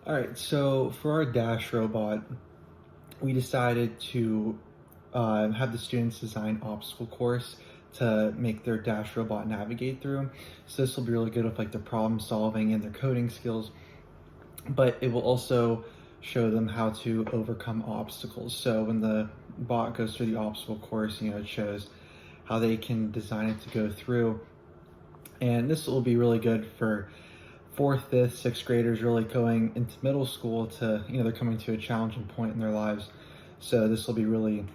All right, so for our Dash robot, we decided to have the students design obstacle course to make their Dash robot navigate through. So this will be really good with like their problem solving and their coding skills, but it will also show them how to overcome obstacles. So when the bot goes through the obstacle course, it shows how they can design it to go through. And this will be really good for fourth, fifth, sixth graders really going into middle school to, they're coming to a challenging point in their lives. So this will be really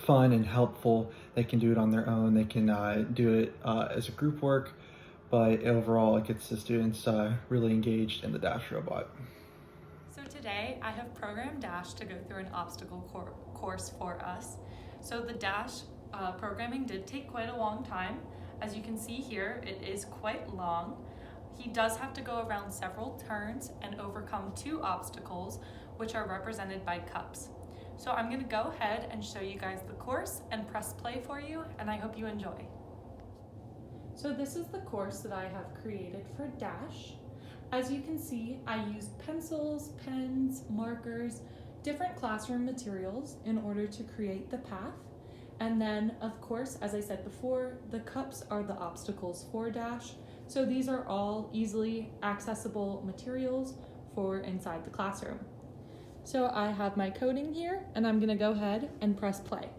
fun and helpful. They can do it on their own. They can do it as a group work, but overall it gets the students really engaged in the Dash robot. So today I have programmed Dash to go through an obstacle course for us. So the Dash programming did take quite a long time. As you can see here, it is quite long. He does have to go around several turns and overcome 2 obstacles, which are represented by cups. So I'm gonna go ahead and show you guys the course and press play for you, and I hope you enjoy. So this is the course that I have created for Dash. As you can see, I used pencils, pens, markers, different classroom materials in order to create the path. And then, of course, as I said before, the cups are the obstacles for Dash. So these are all easily accessible materials for inside the classroom. So I have my coding here, and I'm gonna go ahead and press play.